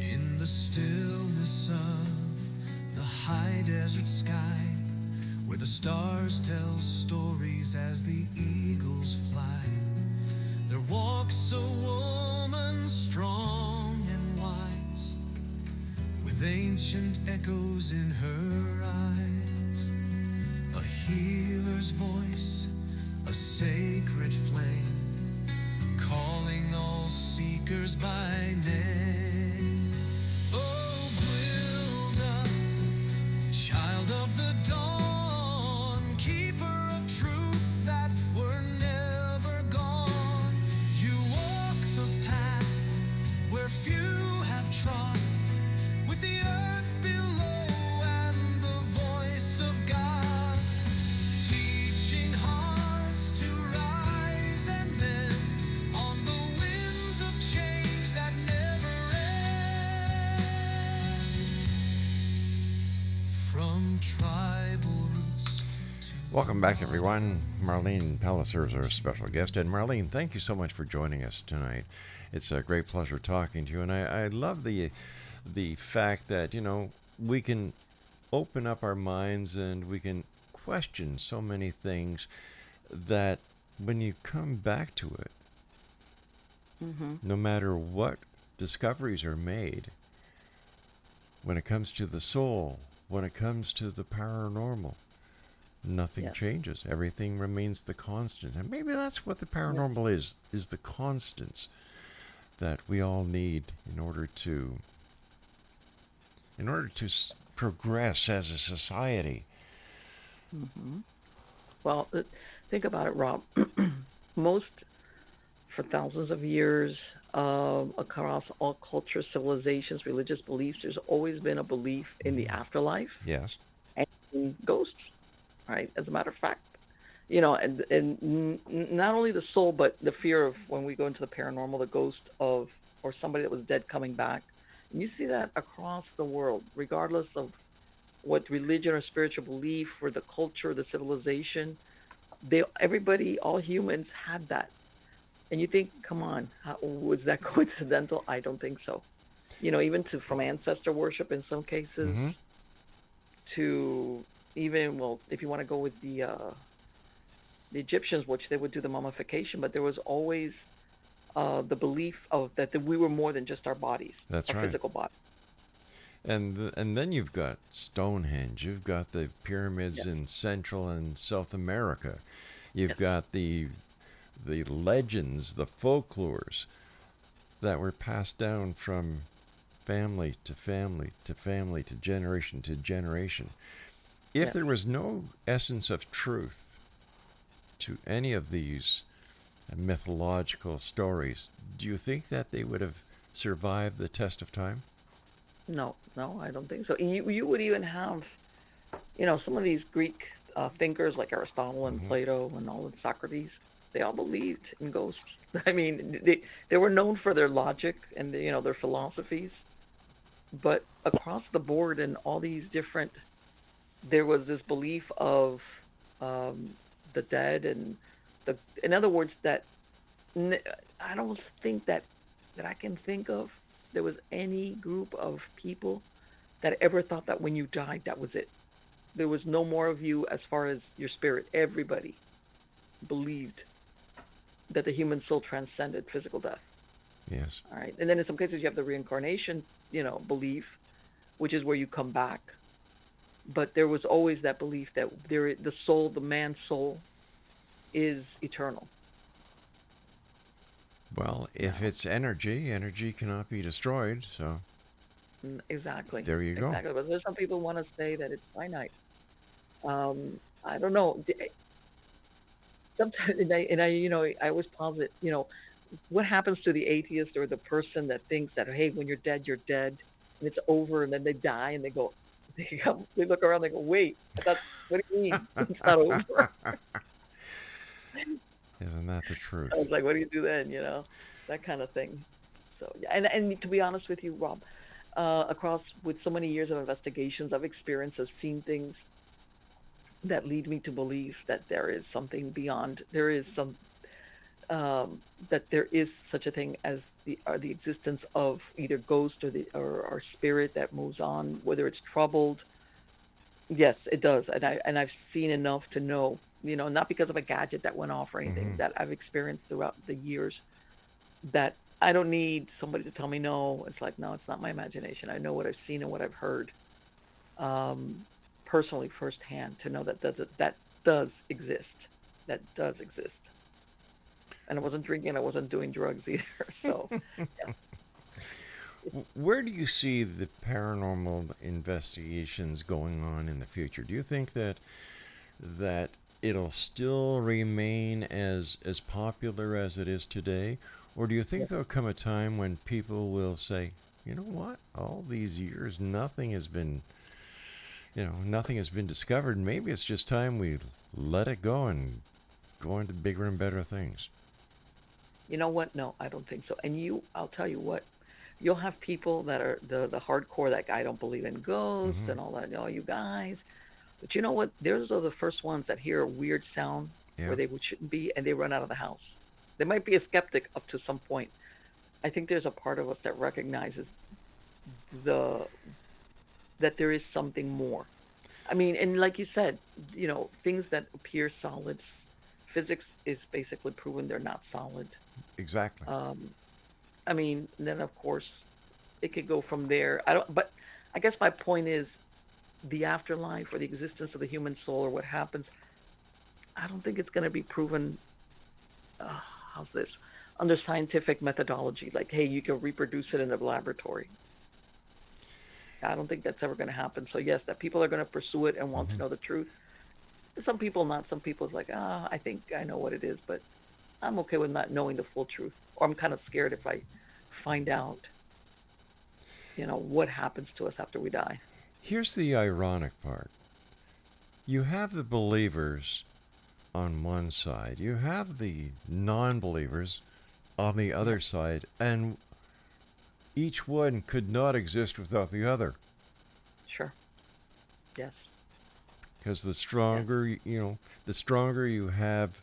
Speaker 3: In the stillness of the high desert sky, where the stars tell stories as the eagles fly, there walks a woman strong and wise, with ancient echoes in her eyes. A healer's voice, a sacred flame, calling all seekers by name. Oh, Gwilda, child of the dawn, keeper of truths that were never gone. You walk the path where few have trod, with the earth below and the voice of God, teaching hearts to rise and mend on the winds of change that never end. From tribal roots to
Speaker 4: Welcome back, everyone. Marlene Pellicer is our special guest. And Marlene, thank you so much for joining us tonight. It's a great pleasure talking to you. And I love the fact that, we can open up our minds and we can question so many things that when you come back to it,
Speaker 5: Hmm.
Speaker 4: no matter what discoveries are made, when it comes to the soul, when it comes to the paranormal, nothing
Speaker 5: Yes.
Speaker 4: changes. Everything remains the constant. And maybe that's what the
Speaker 5: Yes.
Speaker 4: paranormal is the constants that we all need in order to progress as a society.
Speaker 5: Hmm. Well, think about it, Rob. Most for thousands of years, across all cultures, civilizations, religious beliefs, there's always been a belief in the afterlife
Speaker 4: Yes.
Speaker 5: and in ghosts, right? As a matter of fact, and not only the soul, but the fear of when we go into the paranormal, the ghost of or somebody that was dead coming back. And you see that across the world, regardless of what religion or spiritual belief or the culture, the civilization. Everybody, all humans had that. And you think, come on, was that coincidental? I don't think so. Even from ancestor worship in some cases
Speaker 4: Mm-hmm.
Speaker 5: to even, well, if you want to go with the Egyptians, which they would do the mummification, but there was always the belief of that we were more than just our bodies,
Speaker 4: That's
Speaker 5: our
Speaker 4: right.
Speaker 5: physical body.
Speaker 4: And then you've got Stonehenge. You've got the pyramids
Speaker 5: Yes,
Speaker 4: in Central and South America. You've
Speaker 5: yes,
Speaker 4: got the legends, the folklores that were passed down from family to family to family to generation. If
Speaker 5: yes.
Speaker 4: there was no essence of truth to any of these mythological stories, do you think that they would have survived the test of time?
Speaker 5: No, no, I don't think so. You would even have, some of these Greek thinkers like Aristotle and
Speaker 4: Hmm.
Speaker 5: Plato and all of Socrates. They all believed in ghosts. I mean, they were known for their logic and their philosophies, but across the board in all these different, there was this belief of um, the dead and in other words, that I don't think that I can think of there was any group of people that ever thought that when you died, that was it. There was no more of you as far as your spirit. Everybody believed that the human soul transcended physical death.
Speaker 4: Yes.
Speaker 5: All right, and then in some cases you have the reincarnation, belief, which is where you come back. But there was always that belief that the soul, the man's soul, is eternal.
Speaker 4: Well, if
Speaker 5: Now,
Speaker 4: it's energy, energy cannot be destroyed. So
Speaker 5: exactly,
Speaker 4: there you go.
Speaker 5: exactly. But there's some people want to say that it's finite. I don't know. Sometimes, I always posit, what happens to the atheist or the person that thinks that, hey, when you're dead, and it's over, and then they die, and they look around, they go, wait, I thought, what do you mean it's not over?
Speaker 4: Isn't that the
Speaker 5: I
Speaker 4: truth?
Speaker 5: was like, what do you do then? That kind of thing. So yeah, and to be honest with you, Rob, across with so many years of investigations, I've seen things that lead me to believe that there is something beyond. There is that there is such a thing as the existence of either ghost or spirit that moves on, whether it's troubled. Yes, it does, and I've seen enough to know, not because of a gadget that went off or anything
Speaker 4: Hmm.
Speaker 5: that I've experienced throughout the years. That I don't need somebody to tell me no. It's like no, it's not my imagination. I know what I've seen and what I've heard, um, personally firsthand to know that does exist. That does exist. And I wasn't drinking. I wasn't doing drugs either. So yeah,
Speaker 4: Where do you see the paranormal investigations going on in the future? Do you think that it'll still remain as popular as it is today, or do you
Speaker 5: yeah.
Speaker 4: think there'll come a time when people will say, you know what, all these years nothing has been discovered. Maybe it's just time we let it go and go into bigger and better things.
Speaker 5: You know what? No, I don't think so. And I'll tell you what. You'll have people that are the hardcore that I don't believe in ghosts
Speaker 4: Hmm.
Speaker 5: and all that. All you guys. But you know what? Those are the first ones that hear a weird sound where
Speaker 4: Yeah.
Speaker 5: they shouldn't be, and they run out of the house. They might be a skeptic up to some point. I think there's a part of us that recognizes the that there is something more. I mean, and like you said, things that appear solid, physics is basically proven they're not solid.
Speaker 4: Exactly.
Speaker 5: Um, I mean, then of course it could go from there. I don't, but I guess my point is the afterlife or the existence of the human soul or what happens. I don't think it's going to be proven. Uh, how's this? Under scientific methodology, like, hey, you can reproduce it in a laboratory. I don't think that's ever going to happen. So yes, that people are going to pursue it and want to
Speaker 4: Hmm.
Speaker 5: know the truth. Some people not. Some people's like, I think I know what it is, but I'm okay with not knowing the full truth. Or I'm kind of scared if I find out, what happens to us after we die.
Speaker 4: Here's the ironic part. You have the believers on one side, you have the non believers on the
Speaker 5: Yeah,
Speaker 4: other side, and each one could not exist without the other.
Speaker 5: sure. Yes.
Speaker 4: Because
Speaker 5: Yeah.
Speaker 4: the stronger you have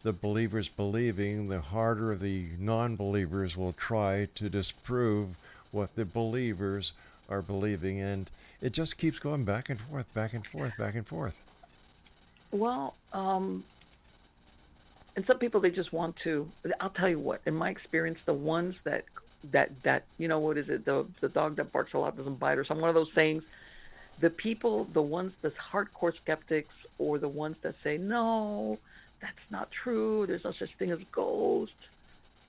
Speaker 4: the believers believing, the harder the non believers will try to disprove what the believers are believing. And it just keeps going back and forth, back and forth, back and forth.
Speaker 5: Well, and some people, they just want to. I'll tell you what. In my experience, the ones that what is it? The dog that barks a lot doesn't bite, or some one of those sayings. The people, the ones that's hardcore skeptics, or the ones that say no, that's not true. There's no such thing as ghosts.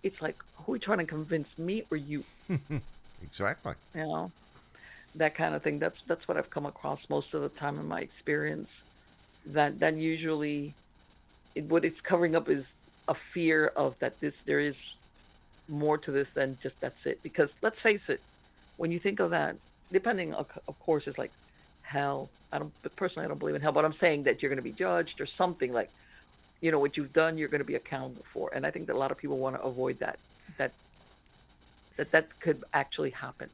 Speaker 5: It's like, who are you trying to convince, me or you?
Speaker 4: Exactly.
Speaker 5: You know, that kind of thing. That's what I've come across most of the time in my experience. That usually, what it's covering up is a fear of that there is more to this than just that's it. Because let's face it, when you think of that, depending of course, it's like hell. Personally, I don't believe in hell, but I'm saying that you're going to be judged or something like, what you've done, you're going to be accountable for. And I think that a lot of people want to avoid that could actually happen.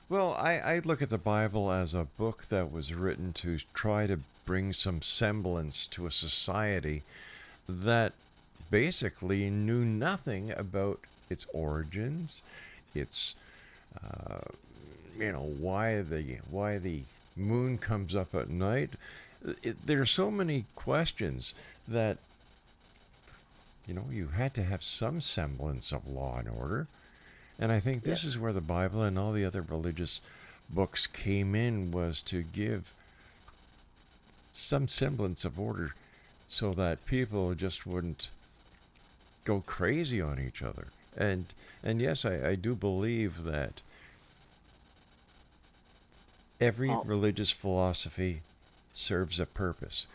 Speaker 4: Well, I look at the Bible as a book that was written to try to bring some semblance to a society that basically knew nothing about its origins, its why the moon comes up at night. There are so many questions that you had to have some semblance of law and order. And I think this is where the Bible and all the other religious books came in, was to give some semblance of order so that people just wouldn't go crazy on each other. And yes, I do believe that every religious philosophy serves a purpose.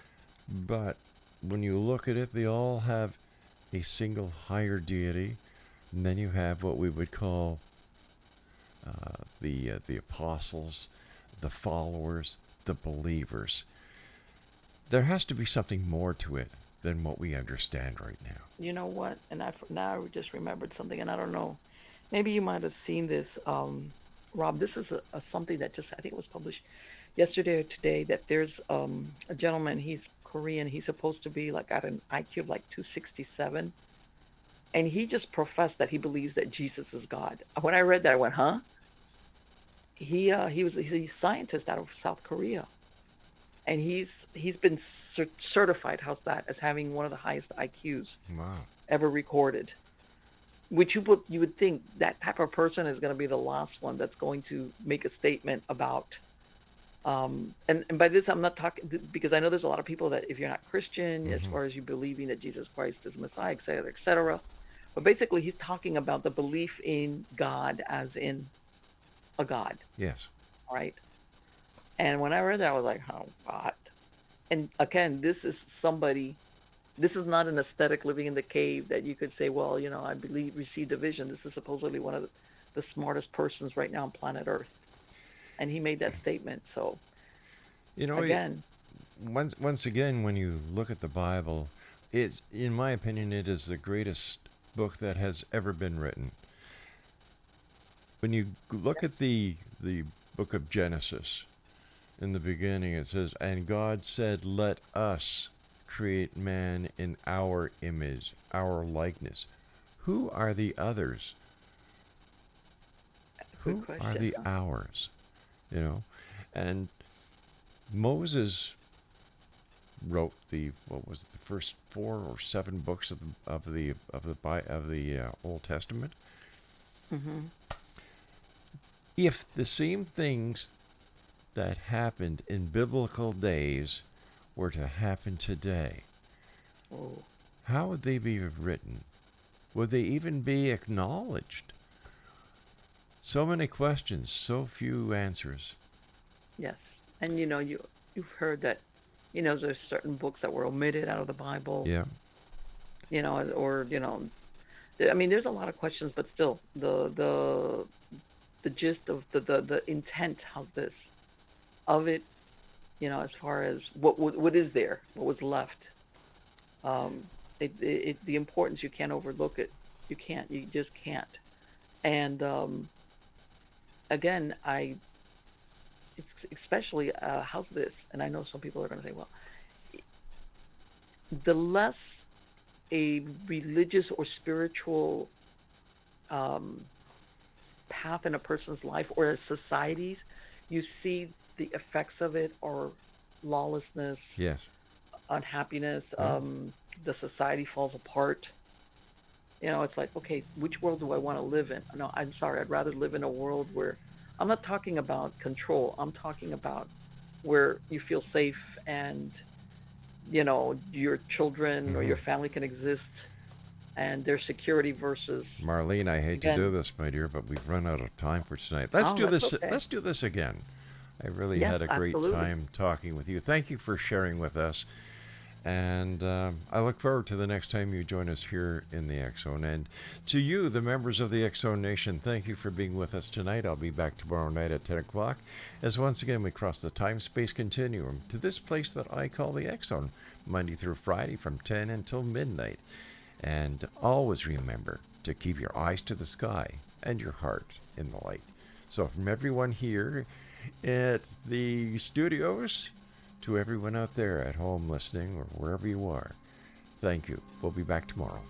Speaker 4: But when you look at it, they all have a single higher deity. And then you have what we would call the apostles, the followers, the believers. There has to be something more to it than what we understand right now.
Speaker 5: You know what? And now I just remembered something, and I don't know. Maybe you might have seen this, Rob. This is something that I think it was published yesterday or today. That there's a gentleman. He's Korean. He's supposed to be like at an IQ of like 267. And he just professed that he believes that Jesus is God. When I read that, I went, huh? He's a scientist out of South Korea, and he's been certified, how's that, as having one of the highest IQs ever recorded. Which you would think that type of person is going to be the last one that's going to make a statement about. And by this, I'm not talking, because I know there's a lot of people that if you're not Christian, as far as you believing that Jesus Christ is Messiah, et cetera. But basically, he's talking about the belief in God as in a God.
Speaker 4: Yes.
Speaker 5: Right? And when I read that, I was like, oh, God. And again, this is not an aesthetic living in the cave that you could say, well, I received a vision. This is supposedly one of the smartest persons right now on planet Earth. And he made that statement. So, again.
Speaker 4: Once again, when you look at the Bible, in my opinion, it is the greatest book that has ever been written. When you look at the book of Genesis, in the beginning it says, and God said, let us create man in our image, our likeness. Who are the others? Who are the ours? And Moses wrote the first 4 or 7 books of the Old Testament.
Speaker 5: Mm-hmm.
Speaker 4: If the same things that happened in biblical days were to happen today, how would they be written? Would they even be acknowledged? So many questions, so few answers.
Speaker 5: Yes, and you've heard that. There's certain books that were omitted out of the Bible.
Speaker 4: Yeah.
Speaker 5: I mean, there's a lot of questions, but still, the gist of the intent of it, as far as what is there, what was left, the importance, you can't overlook it. You just can't. And again, especially how's this? And I know some people are going to say, well, the less a religious or spiritual path in a person's life or a society's, you see the effects of it are lawlessness.
Speaker 4: Yes.
Speaker 5: unhappiness.
Speaker 4: Mm-hmm.
Speaker 5: The society falls apart. It's like, okay, which world do I want to live in? No, I'm sorry. I'd rather live in a world where I'm not talking about control. I'm talking about where you feel safe and, your children or
Speaker 4: Mm-hmm.
Speaker 5: your family can exist and their security versus,
Speaker 4: Marlene, I hate to do
Speaker 5: again,
Speaker 4: this, my dear, but we've run out of time for tonight. Let's
Speaker 5: oh,
Speaker 4: do
Speaker 5: that's
Speaker 4: this.
Speaker 5: okay.
Speaker 4: Let's do this again. I really
Speaker 5: Yes,
Speaker 4: had a great
Speaker 5: absolutely.
Speaker 4: time talking with you. Thank you for sharing with us. And I look forward to the next time you join us here in the X Zone. And to you, the members of the X Zone Nation, thank you for being with us tonight. I'll be back tomorrow night at 10 o'clock as once again we cross the time-space continuum to this place that I call the X Zone, Monday through Friday from 10 until midnight. And always remember to keep your eyes to the sky and your heart in the light. So from everyone here at the studios, to everyone out there at home listening or wherever you are, thank you. We'll be back tomorrow.